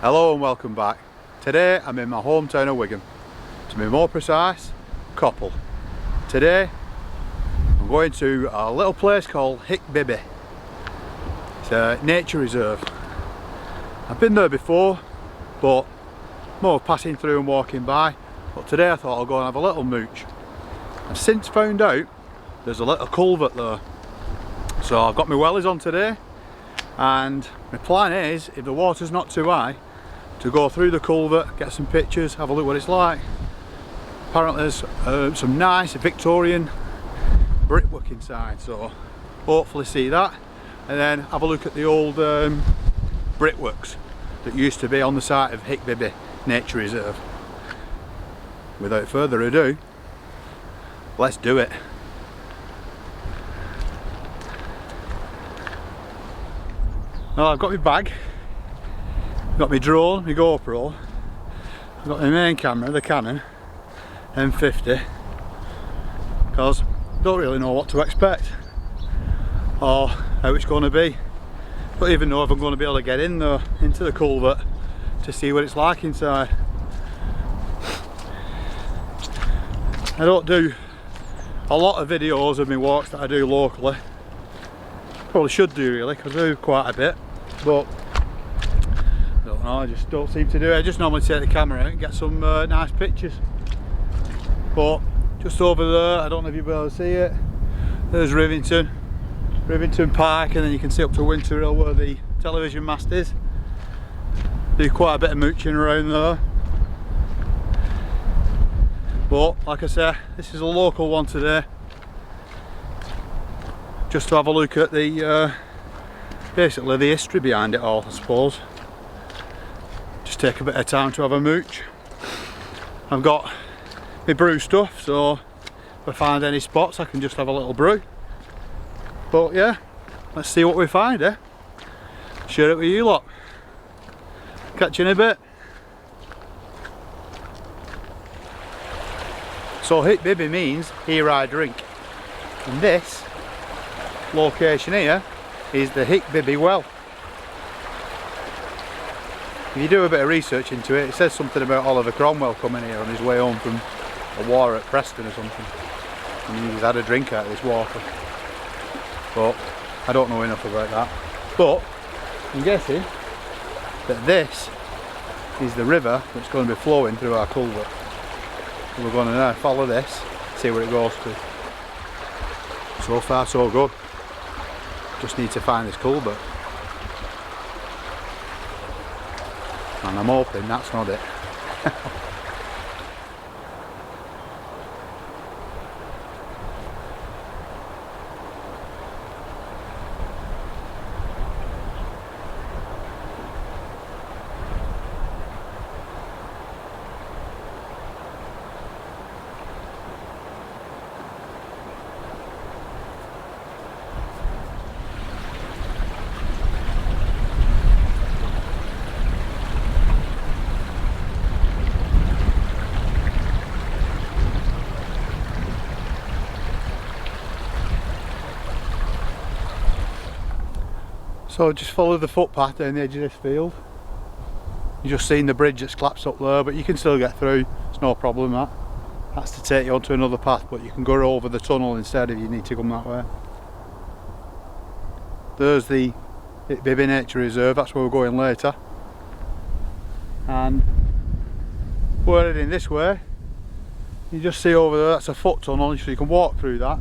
Hello and welcome back. Today I'm in my hometown of Wigan. To be more precise, Coppull. Today I'm going to a little place called Hic Bibi. It's a nature reserve. I've been there before, but more passing through and walking by. But today I thought I'll go and have a little mooch. I've since found out there's a little culvert there. So I've got my wellies on today, and my plan is, if the water's not too high, to go through the culvert, get some pictures, have a look what it's like. Apparently there's some nice Victorian brickwork inside, so hopefully see that, and then have a look at the old brickworks that used to be on the site of Hic Bibi Nature Reserve. Without further ado, let's do it. Well, I've got my bag, got my drone, my GoPro, I've got my main camera, the Canon M50, because I don't really know what to expect or how it's going to be. I don't even know if I'm going to be able to get in there into the culvert to see what it's like inside. I don't do a lot of videos of my walks that I do locally. Probably should do really, because I do quite a bit, but I don't know, I just don't seem to do it. I just normally take the camera out and get some nice pictures. But just over there, I don't know if you'll be able to see it, there's Rivington Park, and then you can see up to Winter Hill where the television mast is. Do quite a bit of mooching around there. But like I say, this is a local one today, just to have a look at the basically the history behind it all, I suppose. Just take a bit of time to have a mooch. I've got my brew stuff, so if I find any spots I can just have a little brew. But yeah, let's see what we find, eh? Share it with you lot. Catch you in a bit. So Hic Bibi means here I drink, and this location here is the Hic Bibi well. If you do a bit of research into it, it says something about Oliver Cromwell coming here on his way home from a war at Preston or something, and he's had a drink out of this water. But I don't know enough about that. But I'm guessing that this is the river that's going to be flowing through our culvert. So we're going to now follow this, see where it goes to. So far so good. Just need to find this culvert. And I'm hoping that's not it. So just follow the footpath down the edge of this field. You've just seen the bridge that's collapsed up there, but you can still get through, it's no problem that. That's to take you onto another path, but you can go over the tunnel instead if you need to come that way. There's the Hic Bibi Nature Reserve, that's where we're going later. And we're heading this way. You just see over there, that's a foot tunnel, so you can walk through that.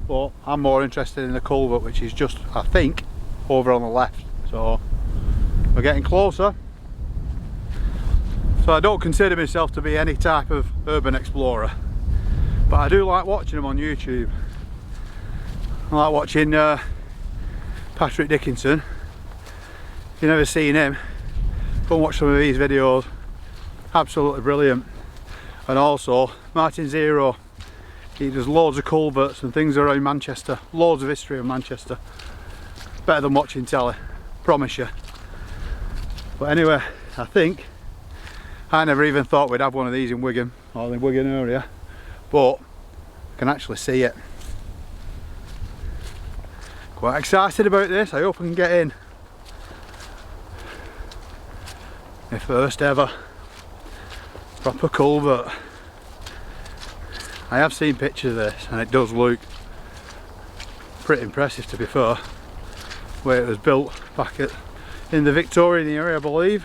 But I'm more interested in the culvert, which is just, I think, over on the left. So we're getting closer. So I don't consider myself to be any type of urban explorer, but I do like watching them on YouTube. I like watching Patrick Dickinson. If you've never seen him, go and watch some of these videos. Absolutely brilliant. And also Martin Zero, he does loads of culverts and things around Manchester, loads of history of Manchester. Better than watching telly, promise you. But anyway, I think I never even thought we'd have one of these in Wigan, or the Wigan area, but I can actually see it. Quite excited about this, I hope I can get in. My first ever proper culvert. I have seen pictures of this and it does look pretty impressive, to be fair. Where it was built back in the Victorian era, I believe.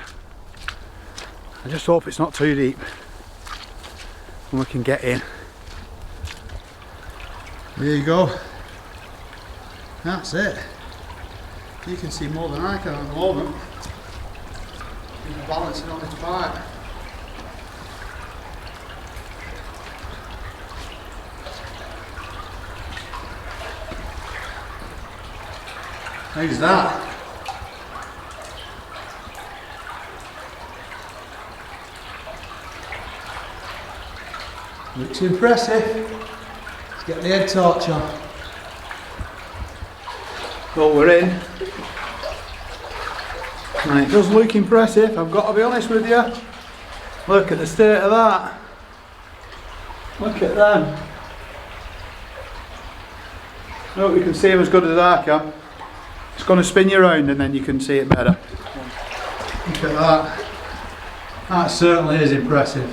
I just hope it's not too deep and we can get in. There you go. That's it. You can see more than I can at the moment. He's balancing on his bike. How's that? Looks impressive. Let's get the head torch on. Well, we're in. And it does look impressive, I've got to be honest with you. Look at the state of that. Look at them. I hope you can see them as good as I can. It's going to spin you around and then you can see it better. Look at that. That certainly is impressive.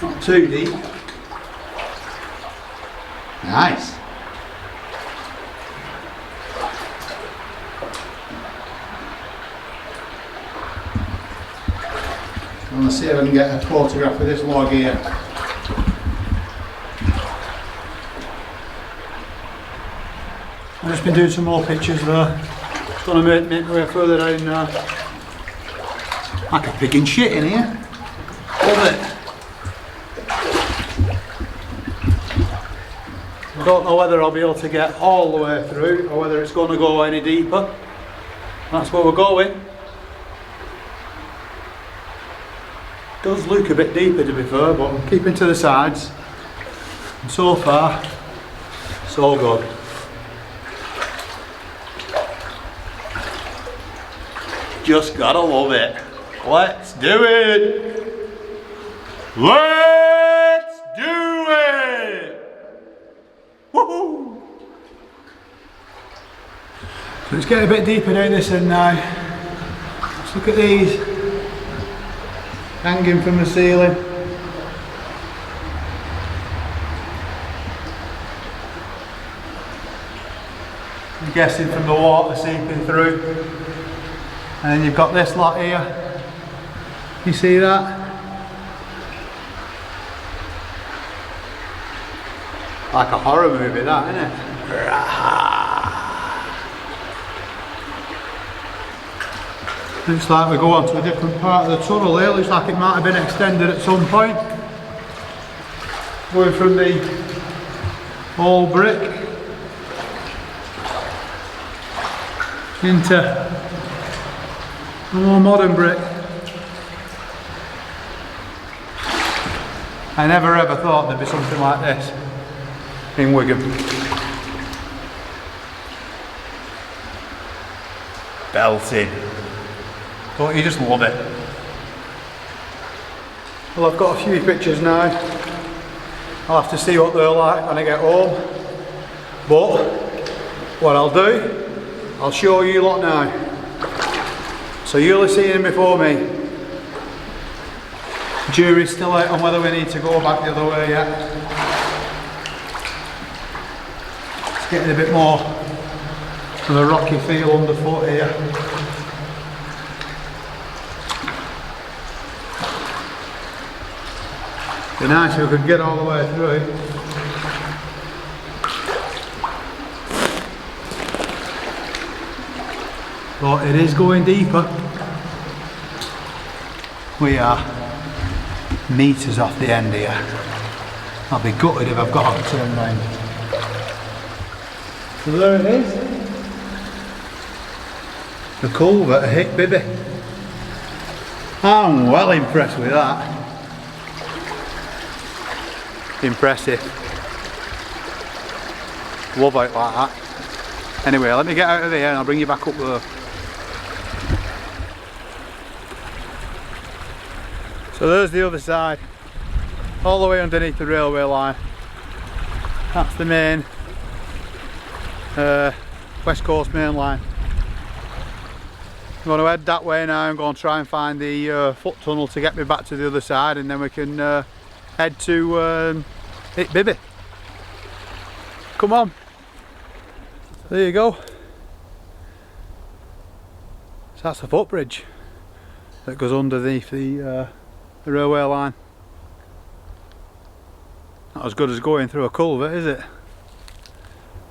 Not too deep. Nice. I'm going to see if I can get a photograph of this log here. I've just been doing some more pictures there. Just going to make my way further down now. Like a pig in shit in here. Love it. I don't know whether I'll be able to get all the way through or whether it's going to go any deeper. That's where we're going. Does look a bit deeper, to be fair, but I'm keeping to the sides. And so far, so good. Just gotta love it. Let's do it. Let's do it. Woohoo! So let's get a bit deeper down this end now. Let's look at these hanging from the ceiling. I'm guessing from the water seeping through. And then you've got this lot here. You see that? Like a horror movie, that, isn't it? Looks like we go on to a different part of the tunnel here. Looks like it might have been extended at some point. Going from the old brick into a more modern brick. I never ever thought there'd be something like this in Wigan. Belting. Don't you just love it? Well, I've got a few pictures now. I'll have to see what they're like when I get home. But what I'll do, I'll show you lot now. So you'll have seen them before me. Jury's still out on whether we need to go back the other way yet. It's getting a bit more of a rocky feel underfoot here. Be nice if we could get all the way through. But it is going deeper. We are metres off the end here. I'll be gutted if I've got to turn round. So there it is. The culvert at Hic Bibi. I'm well impressed with that. Impressive. Love out like that. Anyway, let me get out of here and I'll bring you back up there. So there's the other side, all the way underneath the railway line. That's the main West Coast main line. I'm going to head that way now. I'm going to try and find the foot tunnel to get me back to the other side, and then we can head to Hic Bibi. Come on. There you go. So that's the footbridge that goes underneath the railway line. Not as good as going through a culvert, is it?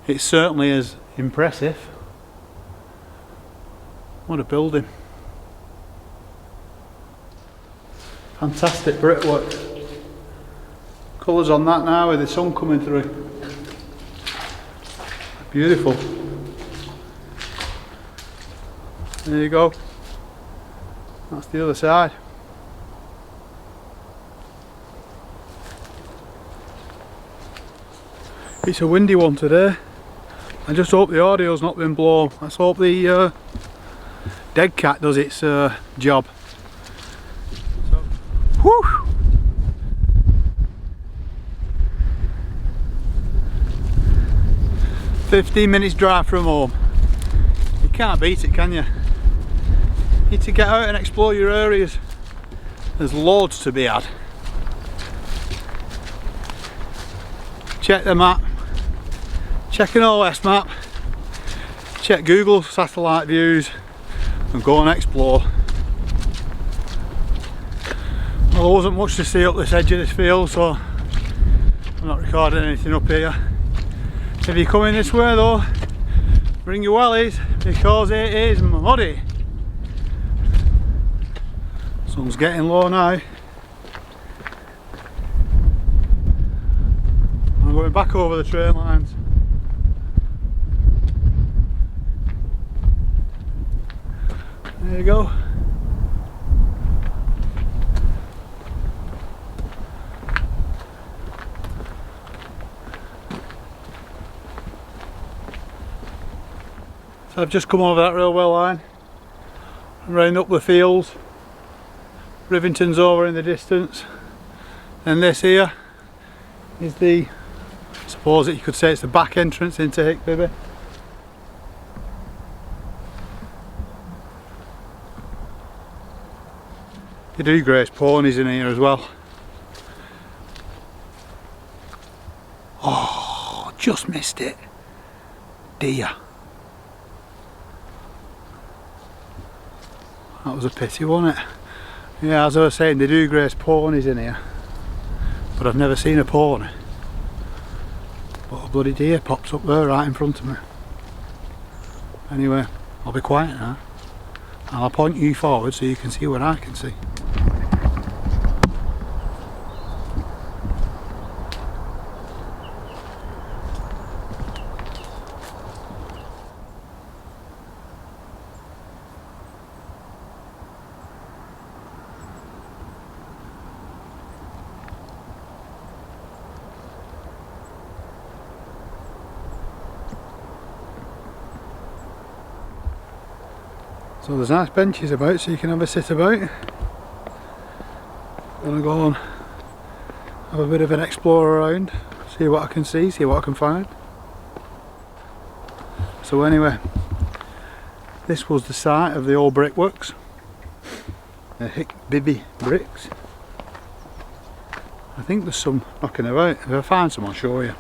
It certainly is impressive. What a building. Fantastic brickwork. Colours on that now with the sun coming through. Beautiful. There you go. That's the other side. It's a windy one today. I just hope the audio's not been blown. Let's hope the dead cat does its job. So, whew! "15 minutes drive from home." You can't beat it, can you? You need to get out and explore your areas. There's loads to be had. Check the map. Check an OS map. Check Google satellite views and go and explore. Well, there wasn't much to see up this edge of this field, so I'm not recording anything up here. If you're coming this way though, bring your wellies because it is muddy. Sun's getting low now. I'm going back over the train lines. There you go. So I've just come over that railway line, round up the fields. Rivington's over in the distance, and this here is the, I suppose that you could say it's the back entrance into Hic Bibi. You do grace ponies in here as well. Oh, just missed it. Dear. That was a pity, wasn't it? Yeah, as I was saying, they do grace ponies in here, but I've never seen a pony. But a bloody deer pops up there right in front of me. Anyway, I'll be quiet now, and I'll point you forward so you can see what I can see. So there's nice benches about so you can have a sit about. I'm gonna go and have a bit of an explore around, see what I can see what I can find. So anyway, this was the site of the old brickworks, the Hic Bibi bricks. I think there's some knocking about. If I find some I'll show you.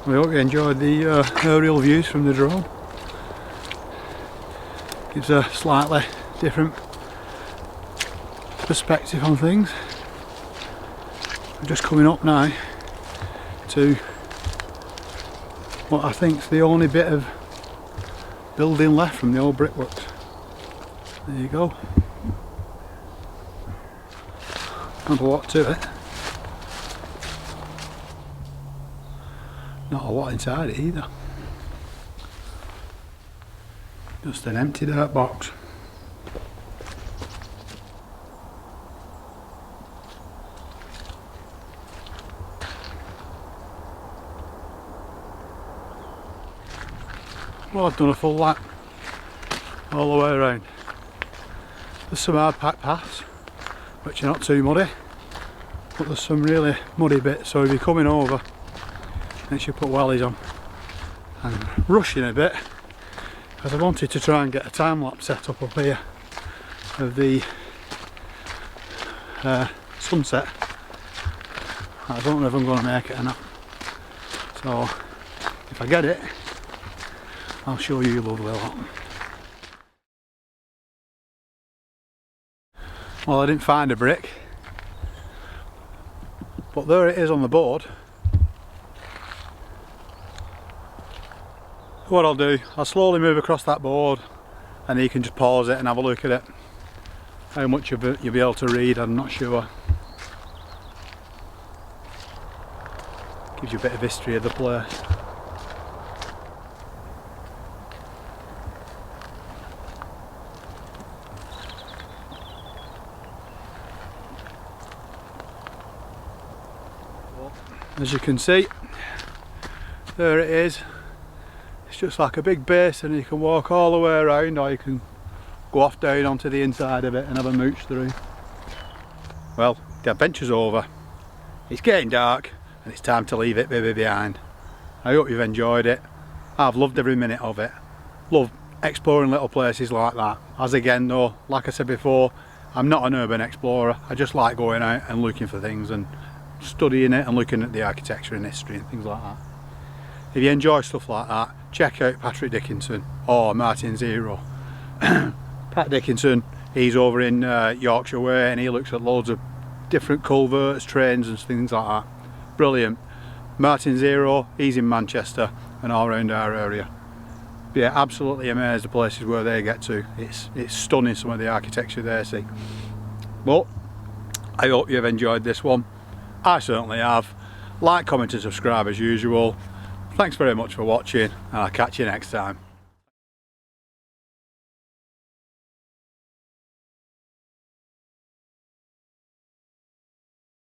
We hope you enjoyed the aerial views from the drone. Gives a slightly different perspective on things. I'm just coming up now to what I think is the only bit of building left from the old Brickworks. There you go. Not a lot to it. Not a lot inside it either. Just an empty dirt box. Well, I've done a full lap all the way around. There's some hard packed paths which are not too muddy, but there's some really muddy bits, so if you're coming over, make sure you put wellies on. I'm rushing a bit because I wanted to try and get a time lapse set up here of the sunset. I don't know if I'm going to make it or not, so if I get it, I'll show you a lovely lot. Well, I didn't find a brick, but there it is on the board. What I'll do, I'll slowly move across that board and then you can just pause it and have a look at it. How much you'll be able to read, I'm not sure. Gives you a bit of history of the place. As you can see, there it is. It's just like a big basin, you can walk all the way around, or you can go off down onto the inside of it and have a mooch through. Well, the adventure's over. It's getting dark and it's time to leave Hic Bibi behind. I hope you've enjoyed it. I've loved every minute of it. Love exploring little places like that. As again though, like I said before, I'm not an urban explorer. I just like going out and looking for things and studying it and looking at the architecture and history and things like that. If you enjoy stuff like that, check out Patrick Dickinson or Martin Zero. Pat Dickinson, he's over in Yorkshire way and he looks at loads of different culverts, trains and things like that. Brilliant. Martin Zero, he's in Manchester and all around our area. But yeah, absolutely amazed the places where they get to. It's stunning, some of the architecture they see. But I hope you've enjoyed this one. I certainly have. Like, comment and subscribe as usual. Thanks very much for watching and I'll catch you next time.